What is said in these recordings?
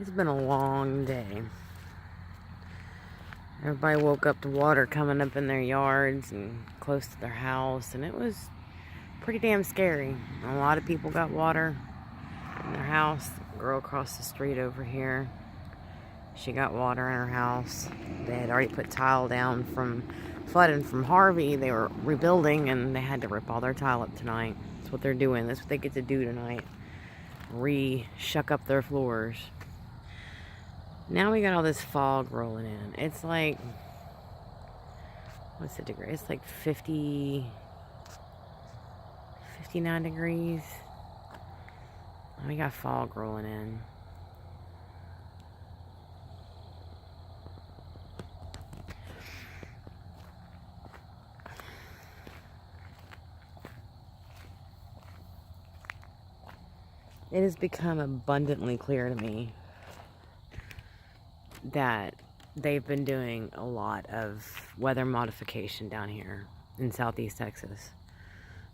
It's been a long day. Everybody woke up to water coming up in their yards and close to their house, and it was pretty damn scary. A lot of people got water in their house. The girl across the street over here, she got water in her house. They had already put tile down from flooding from Harvey. They were rebuilding, and they had to rip all their tile up tonight. That's what they're doing. That's what they get to do tonight. Shuck up their floors. Now we got all this fog rolling in. It's like, what's the degree? It's like 50, 59 degrees. We got fog rolling in. It has become abundantly clear to me that they've been doing a lot of weather modification down here in Southeast Texas.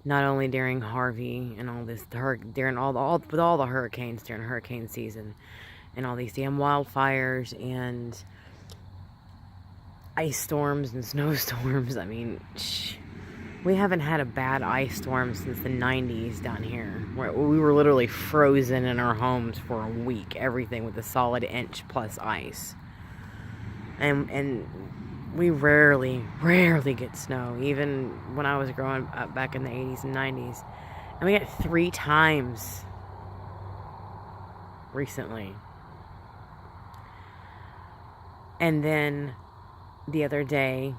Not only during Harvey and all this, during all the hurricanes during hurricane season, and all these damn wildfires and ice storms and snowstorms. I mean, we haven't had a bad ice storm since the 90s down here, where we were literally frozen in our homes for a week. Everything with a solid inch plus ice. And we rarely get snow, even when I was growing up back in the 80s and 90s. And we got 3 times recently. And then the other day,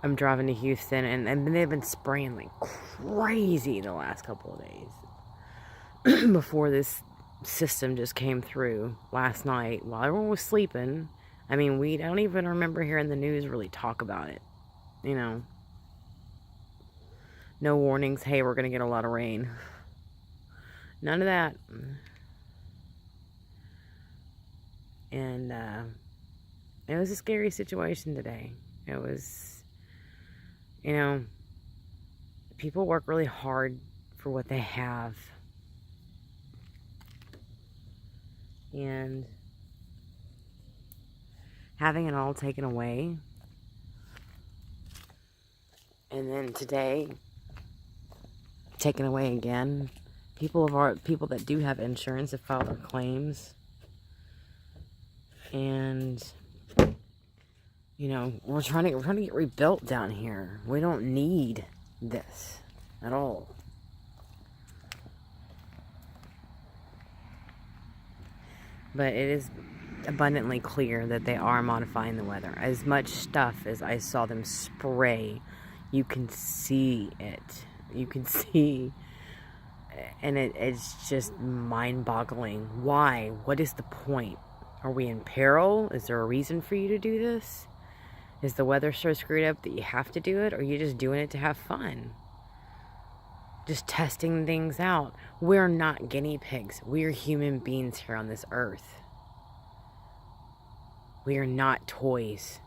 I'm driving to Houston, and they've been spraying like crazy the last couple of days. Before this system just came through last night while everyone was sleeping. I mean, I don't even remember hearing the news really talk about it. You know, no warnings. Hey, we're gonna get a lot of rain. None of that. And it was a scary situation today. It was, you know, people work really hard for what they have. And having it all taken away, and then today taken away again. People that do have insurance have filed their claims, and you know, we're trying to get rebuilt down here. We don't need this at all. But it is abundantly clear that they are modifying the weather. As much stuff as I saw them spray, you can see it. You can see, and it's just mind-boggling. Why? What is the point? Are we in peril? Is there a reason for you to do this? Is the weather so screwed up that you have to do it, or are you just doing it to have fun? Just testing things out. We're not guinea pigs. We're human beings here on this earth. We are not toys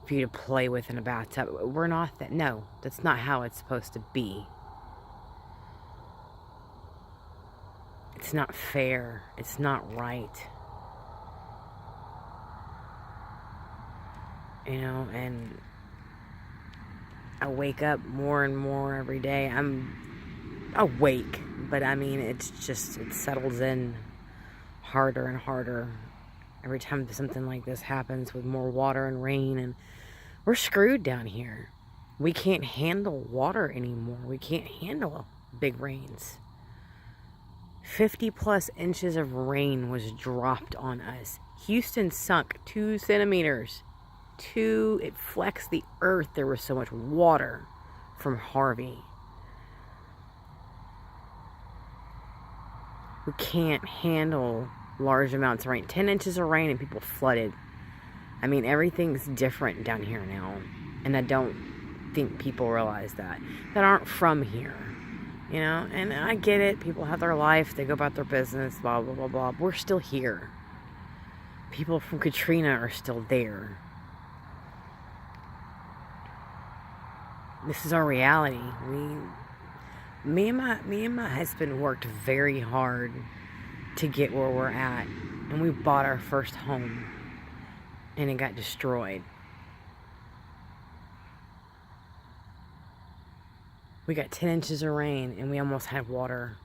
for you to play with in a bathtub. We're not that. No, that's not how it's supposed to be. It's not fair. It's not right. You know, and I wake up more and more every day. I'm awake, but I mean, it settles in harder and harder every time something like this happens with more water and rain, and we're screwed down here. We can't handle water anymore. We can't handle big rains. 50 plus inches of rain was dropped on us. Houston sunk 2 centimeters. It flexed the earth. There was so much water from Harvey. We can't handle large amounts of rain. 10 inches of rain and people flooded. I mean, everything's different down here now. And I don't think people realize that aren't from here. You know, and I get it. People have their life. They go about their business, blah, blah, blah, blah. We're still here. People from Katrina are still there. This is our reality. Me and my husband worked very hard to get where we're at. And we bought our first home and it got destroyed. We got 10 inches of rain and we almost had water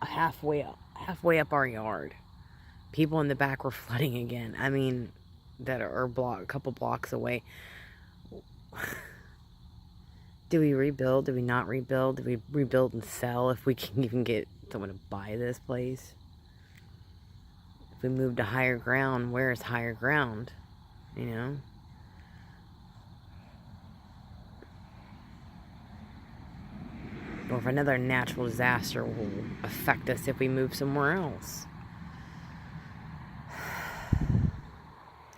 halfway up our yard. People in the back were flooding again. I mean, that are a couple blocks away. Do we rebuild? Do we not rebuild? Do we rebuild and sell if we can even get someone to buy this place? If we move to higher ground, where is higher ground? You know? Or if another natural disaster will affect us if we move somewhere else.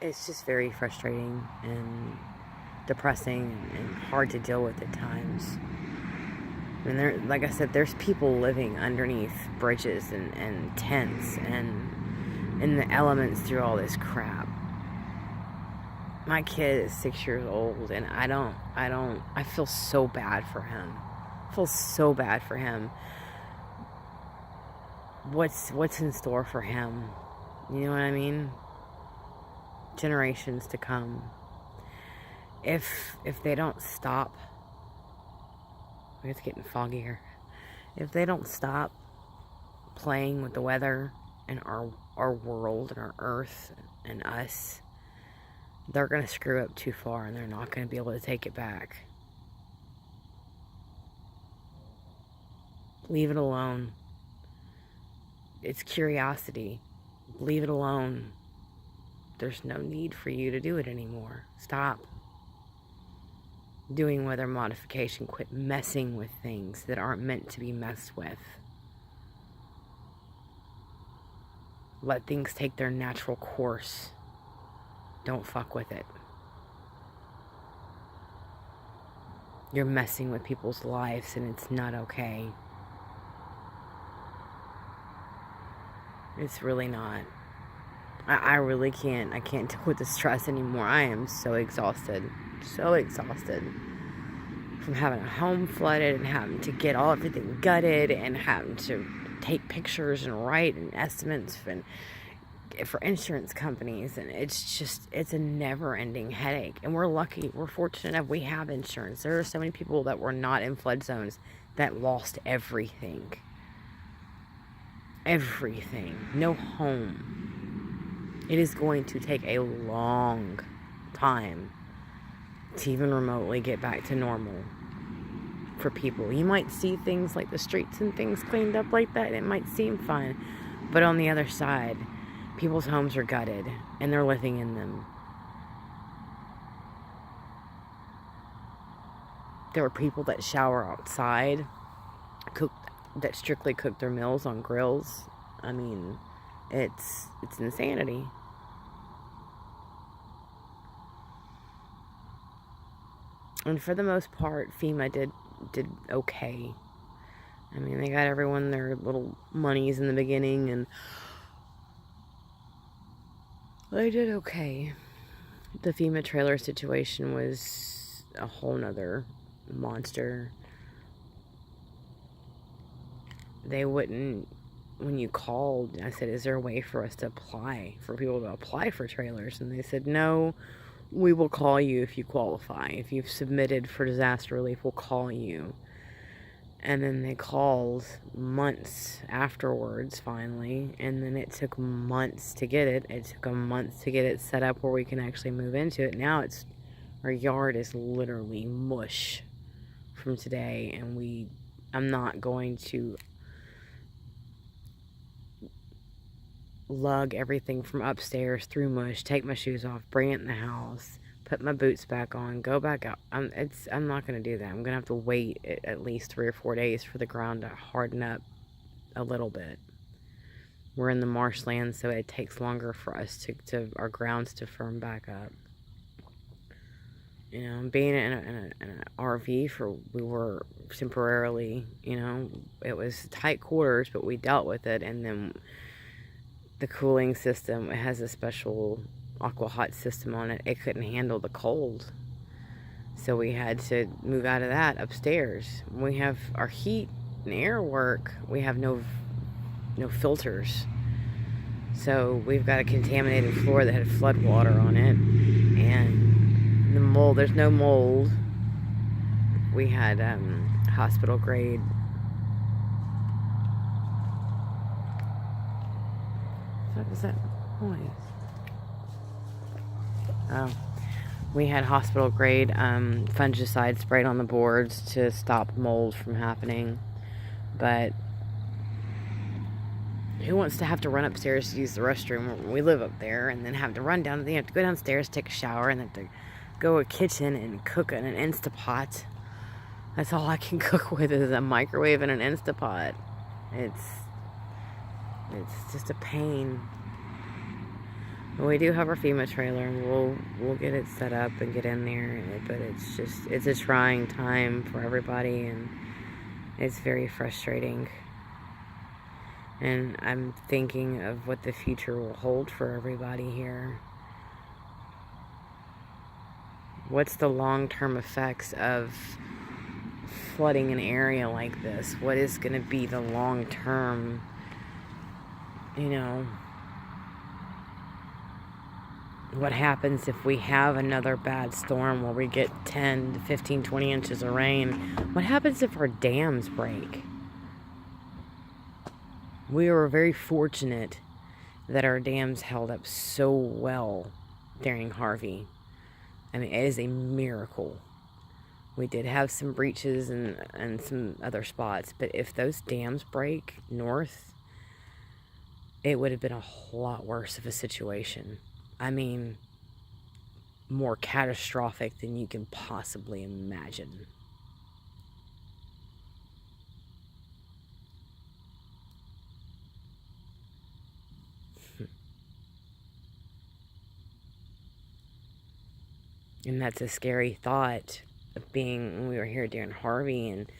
It's just very frustrating and depressing and hard to deal with at times. I mean, like I said, there's people living underneath bridges and tents and in the elements through all this crap. My kid is 6 years old and I feel so bad for him. I feel so bad for him. What's in store for him? You know what I mean? Generations to come. If they don't stop, it's getting foggier. If they don't stop playing with the weather and our world and our earth and us, they're gonna screw up too far and they're not gonna be able to take it back. Leave it alone. It's curiosity. Leave it alone. There's no need for you to do it anymore. Stop doing weather modification. Quit messing with things that aren't meant to be messed with. Let things take their natural course. Don't fuck with it. You're messing with people's lives and it's not okay. It's really not. I really can't. I can't deal with the stress anymore. I am so exhausted. So exhausted. From having a home flooded and having to get everything gutted and having to take pictures and write and estimates for insurance companies. And it's a never-ending headache. And we're lucky. We're fortunate enough we have insurance. There are so many people that were not in flood zones that lost everything. Everything. No home. It is going to take a long time to even remotely get back to normal for people. You might see things like the streets and things cleaned up like that, and it might seem fun. But on the other side, people's homes are gutted, and they're living in them. There were people that shower outside, that strictly cook their meals on grills. I mean, it's insanity. And for the most part, FEMA did okay. I mean, they got everyone their little monies in the beginning, and they did okay. The FEMA trailer situation was a whole nother monster. They wouldn't, when you called, I said, is there a way for us to apply, for people to apply for trailers? And they said, no, we will call you if you qualify. If you've submitted for disaster relief, we'll call you. And then they called months afterwards, finally, and then it took months to get it. It took a month to get it set up where we can actually move into it. Now our yard is literally mush from today, and I'm not going to lug everything from upstairs through mush, take my shoes off, bring it in the house, put my boots back on, go back out. I'm not going to do that. I'm going to have to wait at least 3 or 4 days for the ground to harden up a little bit. We're in the marshland, so it takes longer for us our grounds to firm back up. You know, being in an RV we were temporarily, you know, it was tight quarters, but we dealt with it. And then the cooling system, it has a special aqua hot system on it. It couldn't handle the cold, so we had to move out of that upstairs. We have our heat and air work. We have no filters. So we've got a contaminated floor that had flood water on it, and the mold, there's no mold. We had hospital grade. What was that noise? Oh. We had hospital grade fungicide sprayed on the boards to stop mold from happening. But who wants to have to run upstairs to use the restroom? We live up there, and then have to run down. Then you have to go downstairs, take a shower, and then have to go to a kitchen and cook in an Instapot. That's all I can cook with is a microwave and an Instapot. It's just a pain. We do have our FEMA trailer, and we'll get it set up and get in there. But it's a trying time for everybody, and it's very frustrating. And I'm thinking of what the future will hold for everybody here. What's the long-term effects of flooding an area like this? What is going to be the long-term, what happens if we have another bad storm where we get 10 to 15, 20 inches of rain? What happens if our dams break? We were very fortunate that our dams held up so well during Harvey. I mean, it is a miracle. We did have some breaches and some other spots, but if those dams break north, it would have been a whole lot worse of a situation. I mean, more catastrophic than you can possibly imagine. And that's a scary thought of being, when we were here during Harvey and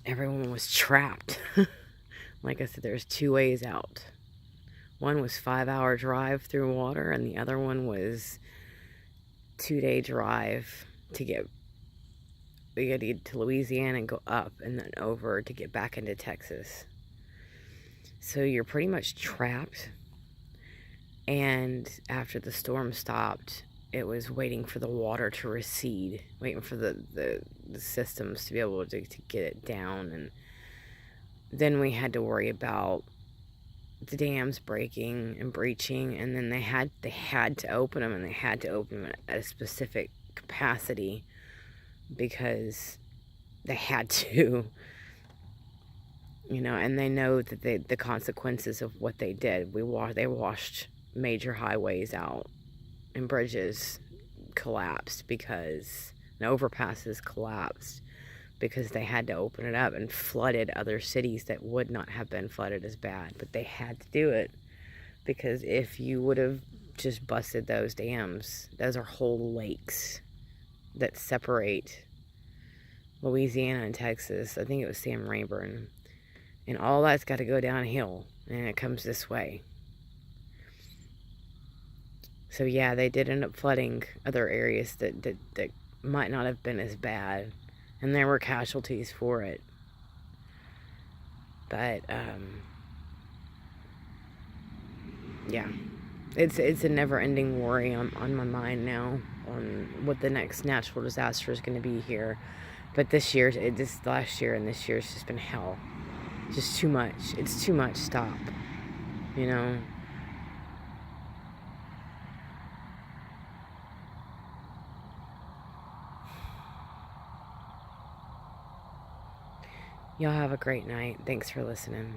everyone was trapped. Like I said, there's two ways out. One was 5-hour drive through water, and the other one was 2-day drive we had to get to Louisiana and go up and then over to get back into Texas. So you're pretty much trapped. And after the storm stopped, it was waiting for the water to recede, waiting for the systems to be able to get it down. And then we had to worry about the dams breaking and breaching, and then they had to open them, and they had to open them at a specific capacity because they had to, and they know that the consequences of what they did. They washed major highways out, and bridges collapsed and overpasses collapsed because they had to open it up, and flooded other cities that would not have been flooded as bad. But they had to do it because if you would have just busted those dams, those are whole lakes that separate Louisiana and Texas. I think it was Sam Rayburn. And all that's got to go downhill, and it comes this way. So yeah, they did end up flooding other areas that might not have been as bad, and there were casualties for it. But yeah, it's a never-ending worry on my mind now on what the next natural disaster is going to be here. But last year and this year has just been hell. Just too much. It's too much. Stop. Y'all have a great night. Thanks for listening.